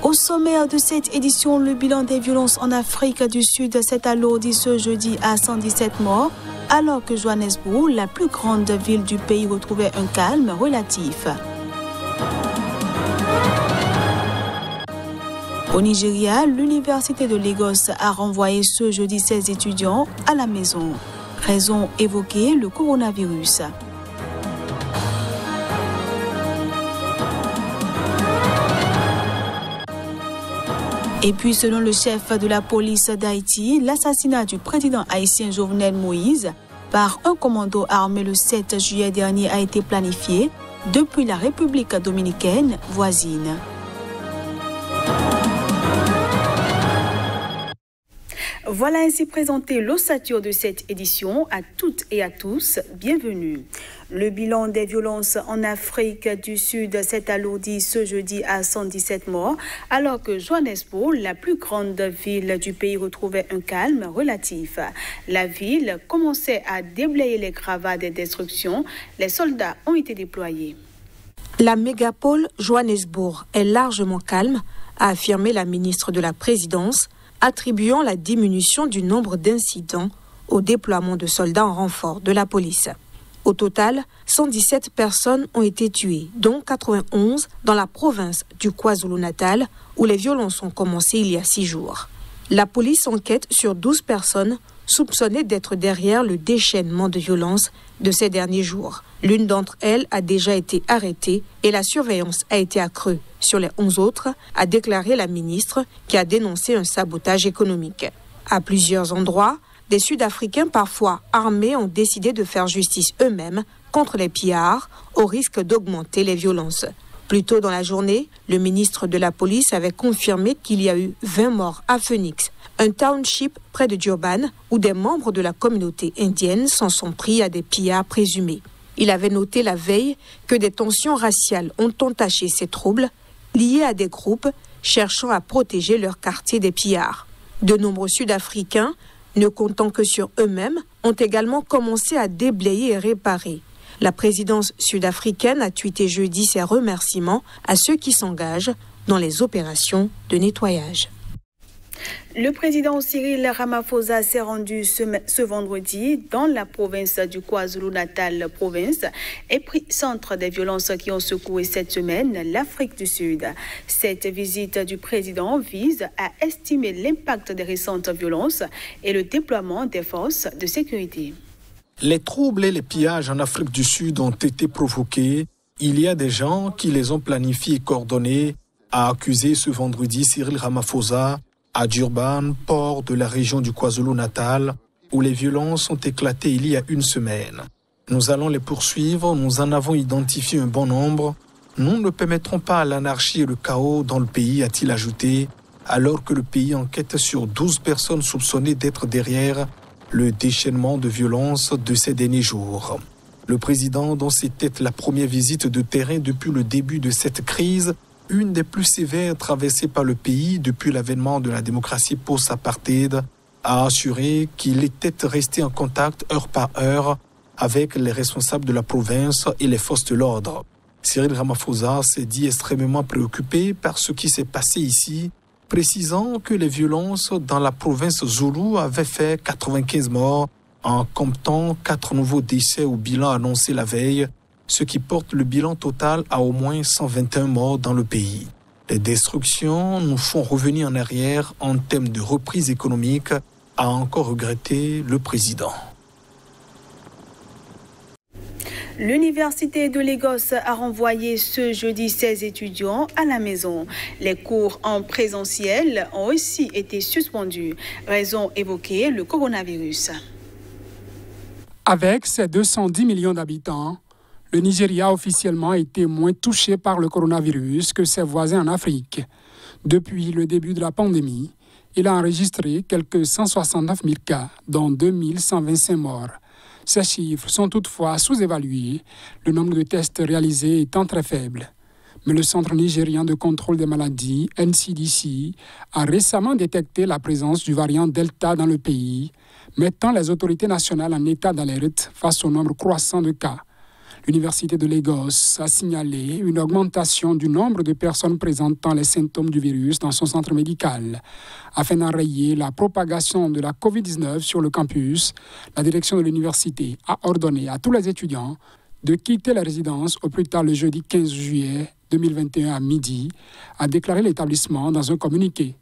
Au sommaire de cette édition, le bilan des violences en Afrique du Sud s'est alourdi ce jeudi à 117 morts, alors que Johannesburg, la plus grande ville du pays, retrouvait un calme relatif. Au Nigeria, l'université de Lagos a renvoyé ce jeudi ses étudiants à la maison. Raison évoquée, le coronavirus. Et puis, selon le chef de la police d'Haïti, l'assassinat du président haïtien Jovenel Moïse par un commando armé le 7 juillet dernier a été planifié depuis la République dominicaine voisine. Voilà ainsi présenté l'ossature de cette édition. À toutes et à tous, bienvenue. Le bilan des violences en Afrique du Sud s'est alourdi ce jeudi à 117 morts, alors que Johannesburg, la plus grande ville du pays, retrouvait un calme relatif. La ville commençait à déblayer les gravats des destructions. Les soldats ont été déployés. La mégapole Johannesburg est largement calme, a affirmé la ministre de la Présidence, attribuant la diminution du nombre d'incidents au déploiement de soldats en renfort de la police. Au total, 117 personnes ont été tuées, dont 91 dans la province du KwaZulu-Natal, où les violences ont commencé il y a 6 jours. La police enquête sur 12 personnes soupçonnées d'être derrière le déchaînement de violences de ces derniers jours. L'une d'entre elles a déjà été arrêtée et la surveillance a été accrue sur les 11 autres, a déclaré la ministre qui a dénoncé un sabotage économique. À plusieurs endroits, des Sud-Africains parfois armés ont décidé de faire justice eux-mêmes contre les pillards au risque d'augmenter les violences. Plus tôt dans la journée, le ministre de la Police avait confirmé qu'il y a eu 20 morts à Phoenix, un township près de Durban où des membres de la communauté indienne s'en sont pris à des pillards présumés. Il avait noté la veille que des tensions raciales ont entaché ces troubles liés à des groupes cherchant à protéger leur quartier des pillards. De nombreux Sud-Africains, ne comptant que sur eux-mêmes, ont également commencé à déblayer et réparer. La présidence sud-africaine a tweeté jeudi ses remerciements à ceux qui s'engagent dans les opérations de nettoyage. Le président Cyril Ramaphosa s'est rendu ce vendredi dans la province du KwaZulu-Natal, province épicentre des violences qui ont secoué cette semaine l'Afrique du Sud. Cette visite du président vise à estimer l'impact des récentes violences et le déploiement des forces de sécurité. Les troubles et les pillages en Afrique du Sud ont été provoqués. Il y a des gens qui les ont planifiés et coordonnés, a accusé ce vendredi Cyril Ramaphosa à Durban, port de la région du KwaZulu-Natal, où les violences ont éclaté il y a une semaine. Nous allons les poursuivre, nous en avons identifié un bon nombre. Nous ne permettrons pas à l'anarchie et le chaos dans le pays, a-t-il ajouté, alors que le pays enquête sur 12 personnes soupçonnées d'être derrière le déchaînement de violence de ces derniers jours. Le président, dont c'était la première visite de terrain depuis le début de cette crise, une des plus sévères traversées par le pays depuis l'avènement de la démocratie post-apartheid, a assuré qu'il était resté en contact heure par heure avec les responsables de la province et les forces de l'ordre. Cyril Ramaphosa s'est dit extrêmement préoccupé par ce qui s'est passé ici, précisant que les violences dans la province Zoulou avaient fait 95 morts en comptant 4 nouveaux décès au bilan annoncé la veille, ce qui porte le bilan total à au moins 121 morts dans le pays. Les destructions nous font revenir en arrière en termes de reprise économique, a encore regretté le président. L'université de Lagos a renvoyé ce jeudi ses étudiants à la maison. Les cours en présentiel ont aussi été suspendus. Raison évoquée, le coronavirus. Avec ses 210 millions d'habitants, le Nigeria a officiellement été moins touché par le coronavirus que ses voisins en Afrique. Depuis le début de la pandémie, il a enregistré quelques 169 000 cas, dont 2125 morts. Ces chiffres sont toutefois sous-évalués, le nombre de tests réalisés étant très faible. Mais le Centre nigérien de contrôle des maladies, NCDC, a récemment détecté la présence du variant Delta dans le pays, mettant les autorités nationales en état d'alerte face au nombre croissant de cas. L'Université de Lagos a signalé une augmentation du nombre de personnes présentant les symptômes du virus dans son centre médical. Afin d'enrayer la propagation de la COVID-19 sur le campus, la direction de l'université a ordonné à tous les étudiants de quitter la résidence au plus tard le jeudi 15 juillet 2021 à midi, a déclaré l'établissement dans un communiqué.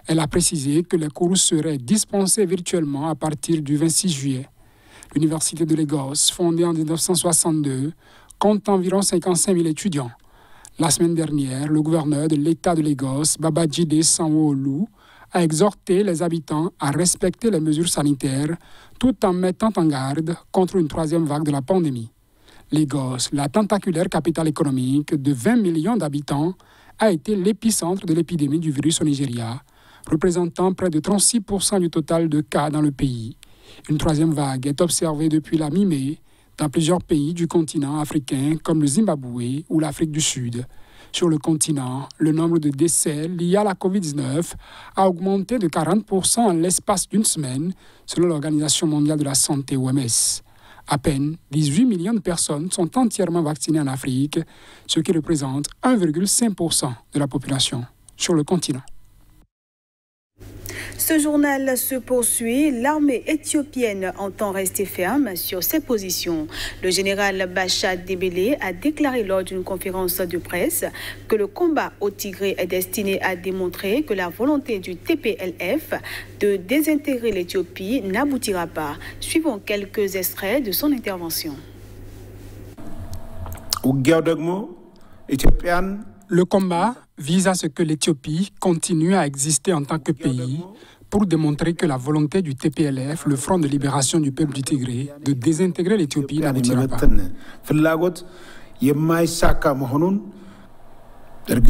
Elle a précisé que les cours seraient dispensés virtuellement à partir du 26 juillet. L'Université de Lagos, fondée en 1962, compte environ 55 000 étudiants. La semaine dernière, le gouverneur de l'État de Lagos, Babajide Sanwo-Olu, a exhorté les habitants à respecter les mesures sanitaires tout en mettant en garde contre une troisième vague de la pandémie. Lagos, la tentaculaire capitale économique de 20 millions d'habitants, a été l'épicentre de l'épidémie du virus au Nigeria, représentant près de 36% du total de cas dans le pays. Une troisième vague est observée depuis la mi-mai dans plusieurs pays du continent africain comme le Zimbabwe ou l'Afrique du Sud. Sur le continent, le nombre de décès liés à la COVID-19 a augmenté de 40% en l'espace d'une semaine, selon l'Organisation mondiale de la santé OMS. À peine 18 millions de personnes sont entièrement vaccinées en Afrique, ce qui représente 1,5% de la population sur le continent. Ce journal se poursuit. L'armée éthiopienne entend rester ferme sur ses positions. Le général Bachar Debele a déclaré lors d'une conférence de presse que le combat au Tigré est destiné à démontrer que la volonté du TPLF de désintégrer l'Éthiopie n'aboutira pas. Suivons quelques extraits de son intervention. Le combat vise à ce que l'Éthiopie continue à exister en tant que pays pour démontrer que la volonté du TPLF, le Front de libération du peuple du Tigré, de désintégrer l'Éthiopie n'aboutira pas. Le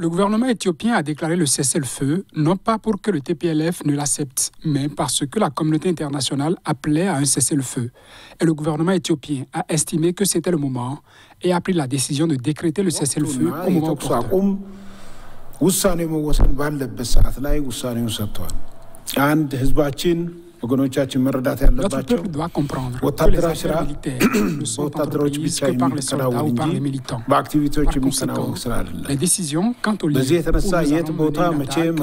gouvernement éthiopien a déclaré le cessez-le-feu, non pas pour que le TPLF ne l'accepte, mais parce que la communauté internationale appelait à un cessez-le-feu. Et le gouvernement éthiopien a estimé que c'était le moment et a pris la décision de décréter le cessez-le-feu au moment opportun. Notre peuple doit comprendre que les affaires militaires ne sont entreprises que par les soldats ou par les militants. Par conséquent, les décisions quant au lieu où nous allons mener l'attaque et où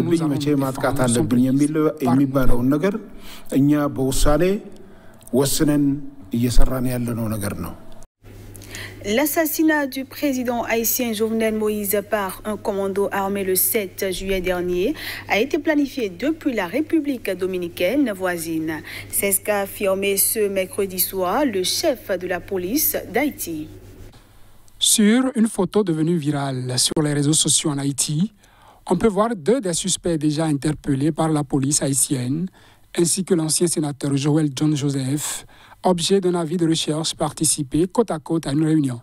nous allons défendre sont prises par nous. L'assassinat du président haïtien Jovenel Moïse par un commando armé le 7 juillet dernier a été planifié depuis la République dominicaine voisine. C'est ce qu'a affirmé ce mercredi soir le chef de la police d'Haïti. Sur une photo devenue virale sur les réseaux sociaux en Haïti, on peut voir deux des suspects déjà interpellés par la police haïtienne, ainsi que l'ancien sénateur Joël John Joseph, objet d'un avis de recherche participé côte à côte à une réunion.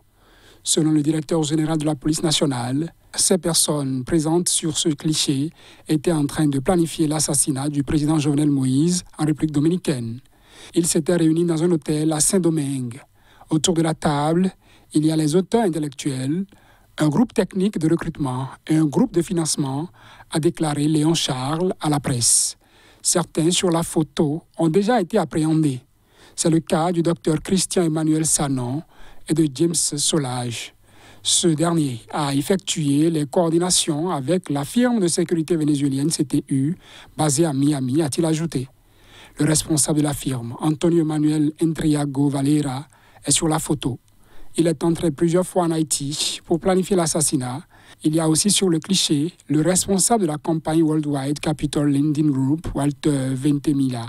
Selon le directeur général de la police nationale, ces personnes présentes sur ce cliché étaient en train de planifier l'assassinat du président Jovenel Moïse en République dominicaine. Ils s'étaient réunis dans un hôtel à Saint-Domingue. Autour de la table, il y a les auteurs intellectuels, un groupe technique de recrutement et un groupe de financement, a déclaré Léon Charles à la presse. Certains sur la photo ont déjà été appréhendés. C'est le cas du docteur Christian Emmanuel Sanon et de James Solage. Ce dernier a effectué les coordinations avec la firme de sécurité vénézuélienne CTU, basée à Miami, a-t-il ajouté. Le responsable de la firme, Antonio Manuel Entriago Valera, est sur la photo. Il est entré plusieurs fois en Haïti pour planifier l'assassinat. Il y a aussi sur le cliché le responsable de la compagnie Worldwide Capital Lending Group, Walter Ventimiglia.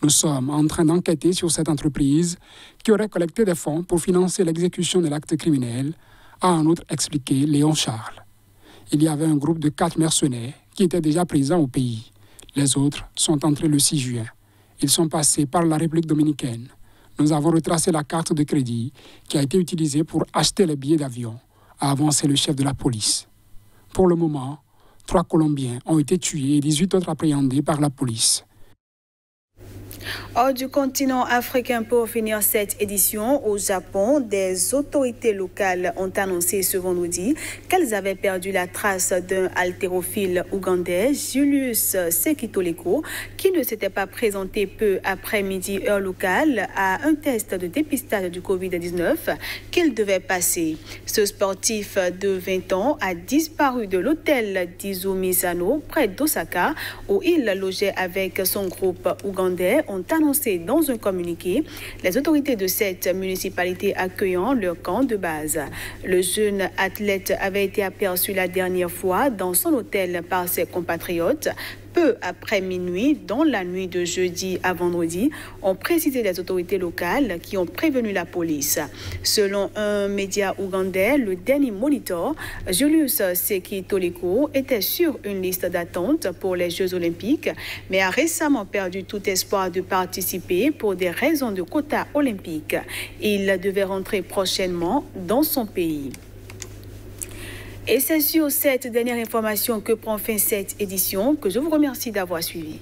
Nous sommes en train d'enquêter sur cette entreprise qui aurait collecté des fonds pour financer l'exécution de l'acte criminel, a en outre expliqué Léon Charles. Il y avait un groupe de 4 mercenaires qui étaient déjà présents au pays. Les autres sont entrés le 6 juin. Ils sont passés par la République dominicaine. Nous avons retracé la carte de crédit qui a été utilisée pour acheter les billets d'avion, a avancé le chef de la police. Pour le moment, 3 Colombiens ont été tués et 18 autres appréhendés par la police. Hors du continent africain, pour finir cette édition, au Japon, des autorités locales ont annoncé ce vendredi qu'elles avaient perdu la trace d'un haltérophile ougandais, Julius Sekitoleko, qui ne s'était pas présenté peu après-midi heure locale à un test de dépistage du Covid-19 qu'il devait passer. Ce sportif de 20 ans a disparu de l'hôtel d'Izumisano, près d'Osaka, où il logeait avec son groupe ougandais, ont annoncé dans un communiqué les autorités de cette municipalité accueillant leur camp de base. Le jeune athlète avait été aperçu la dernière fois dans son hôtel par ses compatriotes peu après minuit, dans la nuit de jeudi à vendredi, ont précisé les autorités locales qui ont prévenu la police. Selon un média ougandais, le Daily Monitor, Julius Sekitoleko était sur une liste d'attente pour les Jeux olympiques, mais a récemment perdu tout espoir de participer pour des raisons de quota olympique. Il devait rentrer prochainement dans son pays. Et c'est sur cette dernière information que prend fin cette édition que je vous remercie d'avoir suivi.